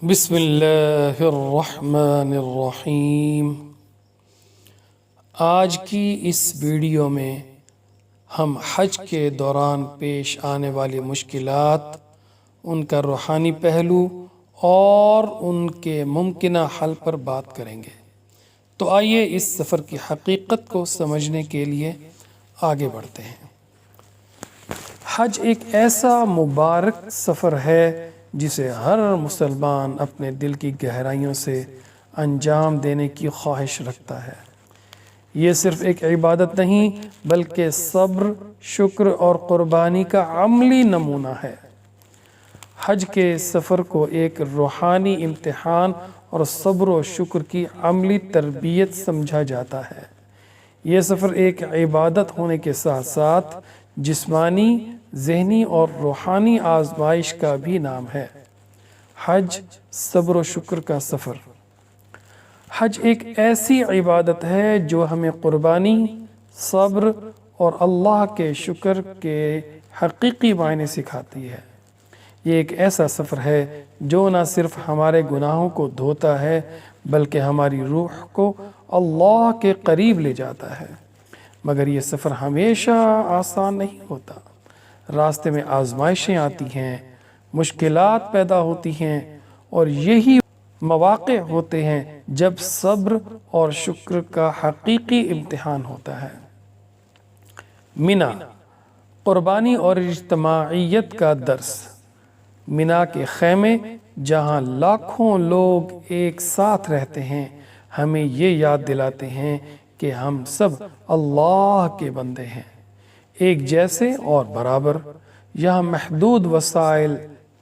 بسم اللہ الرحمن الرحیم۔ آج کی اس ویڈیو میں ہم حج کے دوران پیش آنے والی مشکلات، ان کا روحانی پہلو اور ان کے ممکنہ حل پر بات کریں گے۔ تو آئیے اس سفر کی حقیقت کو سمجھنے کے لیے آگے بڑھتے ہیں۔ حج ایک ایسا مبارک سفر ہے جسے ہر مسلمان اپنے دل کی گہرائیوں سے انجام دینے کی خواہش رکھتا ہے۔ یہ صرف ایک عبادت نہیں بلکہ صبر، شکر اور قربانی کا عملی نمونہ ہے۔ حج کے سفر کو ایک روحانی امتحان اور صبر و شکر کی عملی تربیت سمجھا جاتا ہے۔ یہ سفر ایک عبادت ہونے کے ساتھ ساتھ جسمانی، ذہنی اور روحانی آزمائش کا بھی نام ہے۔ حج، صبر و شکر کا سفر۔ حج ایک ایسی عبادت ہے جو ہمیں قربانی، صبر اور اللہ کے شکر کے حقیقی معنی سکھاتی ہے۔ یہ ایک ایسا سفر ہے جو نہ صرف ہمارے گناہوں کو دھوتا ہے بلکہ ہماری روح کو اللہ کے قریب لے جاتا ہے۔ مگر یہ سفر ہمیشہ آسان نہیں ہوتا۔ راستے میں آزمائشیں آتی ہیں، مشکلات پیدا ہوتی ہیں اور یہی مواقع ہوتے ہیں جب صبر اور شکر کا حقیقی امتحان ہوتا ہے۔ مینا، قربانی اور اجتماعیت کا درس۔ مینا کے خیمے جہاں لاکھوں لوگ ایک ساتھ رہتے ہیں ہمیں یہ یاد دلاتے ہیں کہ ہم سب اللہ کے بندے ہیں، ایک جیسے اور برابر۔ یہاں محدود وسائل،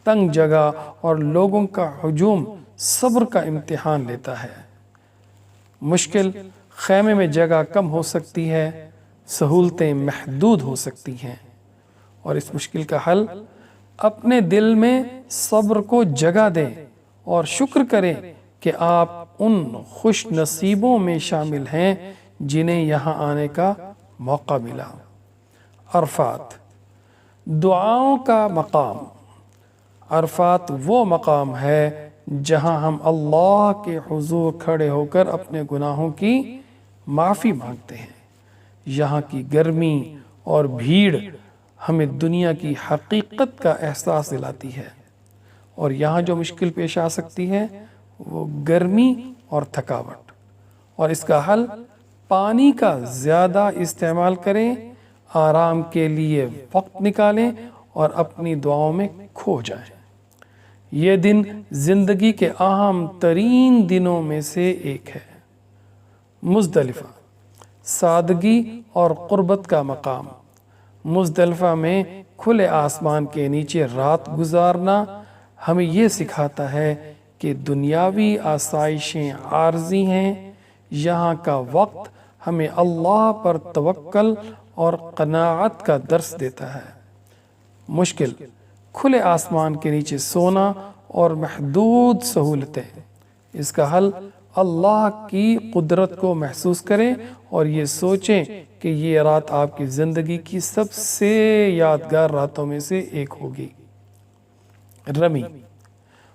تنگ جگہ اور لوگوں کا ہجوم صبر کا امتحان لیتا ہے۔ مشکل، خیمے میں جگہ کم ہو سکتی ہے، سہولتیں محدود ہو سکتی ہیں، اور اس مشکل کا حل اپنے دل میں صبر کو جگہ دیں اور شکر کریں کہ آپ ان خوش نصیبوں میں شامل ہیں جنہیں یہاں آنے کا موقع ملا۔ عرفات، دعاؤں کا مقام۔ عرفات وہ مقام ہے جہاں ہم اللہ کے حضور کھڑے ہو کر اپنے گناہوں کی معافی مانگتے ہیں۔ یہاں کی گرمی اور بھیڑ ہمیں دنیا کی حقیقت کا احساس دلاتی ہے، اور یہاں جو مشکل پیش آ سکتی ہے وہ گرمی اور تھکاوٹ، اور اس کا حل پانی کا زیادہ استعمال کریں، آرام کے لیے وقت نکالیں اور اپنی دعاؤں میں کھو جائیں۔ یہ دن زندگی کے اہم ترین دنوں میں سے ایک ہے۔ مزدلفہ، سادگی اور قربت کا مقام۔ مزدلفہ میں کھلے آسمان کے نیچے رات گزارنا ہمیں یہ سکھاتا ہے کہ دنیاوی آسائشیں عارضی ہیں۔ یہاں کا وقت ہمیں اللہ پر توکل اور قناعت کا درس دیتا ہے۔ مشکل، کھلے آسمان کے نیچے سونا اور محدود سہولتیں۔ اس کا حل اللہ کی قدرت کو محسوس کریں اور یہ سوچیں کہ یہ رات آپ کی زندگی کی سب سے یادگار راتوں میں سے ایک ہوگی۔ رمی،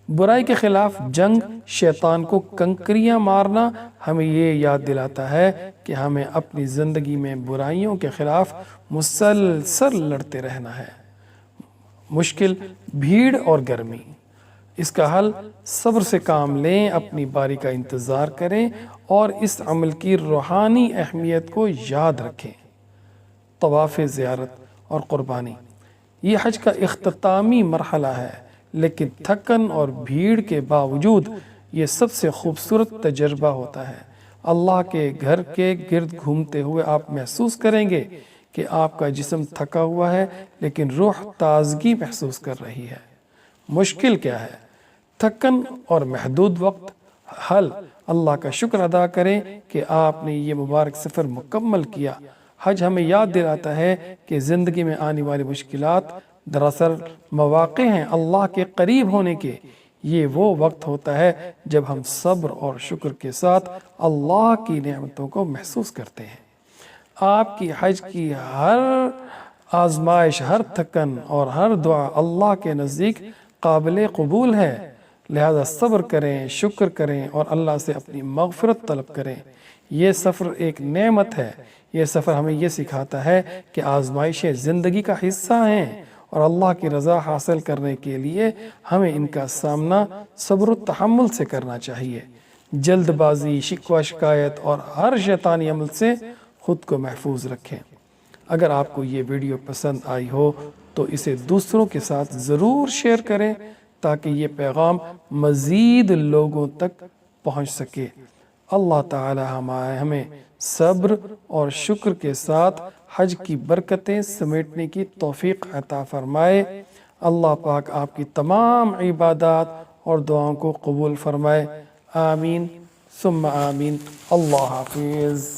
برائی کے خلاف جنگ، شیطان کو کنکریاں مارنا ہمیں یہ یاد دلاتا ہے کہ ہمیں اپنی زندگی میں برائیوں کے خلاف مسلسل لڑتے رہنا ہے۔ مشکل، بھیڑ اور گرمی۔ اس کا حل صبر سے کام لیں، اپنی باری کا انتظار کریں اور اس عمل کی روحانی اہمیت کو یاد رکھیں۔ طواف زیارت اور قربانی، یہ حج کا اختتامی مرحلہ ہے، لیکن تھکن اور بھیڑ کے باوجود یہ سب سے خوبصورت تجربہ ہوتا ہے۔ اللہ کے گھر کے گرد گھومتے ہوئے آپ محسوس کریں گے کہ آپ کا جسم تھکا ہوا ہے لیکن روح تازگی محسوس کر رہی ہے۔ مشکل کیا ہے؟ تھکن اور محدود وقت۔ حل، اللہ کا شکر ادا کریں کہ آپ نے یہ مبارک سفر مکمل کیا۔ حج ہمیں یاد دلاتا ہے کہ زندگی میں آنے والی مشکلات دراصل مواقع ہیں اللہ کے قریب ہونے کے۔ یہ وہ وقت ہوتا ہے جب ہم صبر اور شکر کے ساتھ اللہ کی نعمتوں کو محسوس کرتے ہیں۔ آپ کی حج کی ہر آزمائش، ہر تھکن اور ہر دعا اللہ کے نزدیک قابل قبول ہے۔ لہذا صبر کریں، شکر کریں اور اللہ سے اپنی مغفرت طلب کریں۔ یہ سفر ایک نعمت ہے۔ یہ سفر ہمیں یہ سکھاتا ہے کہ آزمائشیں زندگی کا حصہ ہیں اور اللہ کی رضا حاصل کرنے کے لیے ہمیں ان کا سامنا صبر و تحمل سے کرنا چاہیے۔ جلد بازی، شکوہ شکایت اور ہر شیطانی عمل سے خود کو محفوظ رکھیں۔ اگر آپ کو یہ ویڈیو پسند آئی ہو تو اسے دوسروں کے ساتھ ضرور شیئر کریں تاکہ یہ پیغام مزید لوگوں تک پہنچ سکے۔ اللہ تعالی ہمیں صبر اور شکر کے ساتھ حج کی برکتیں سمیٹنے کی توفیق عطا فرمائے۔ اللہ پاک آپ کی تمام عبادات اور دعاؤں کو قبول فرمائے۔ آمین ثم آمین۔ اللہ حافظ۔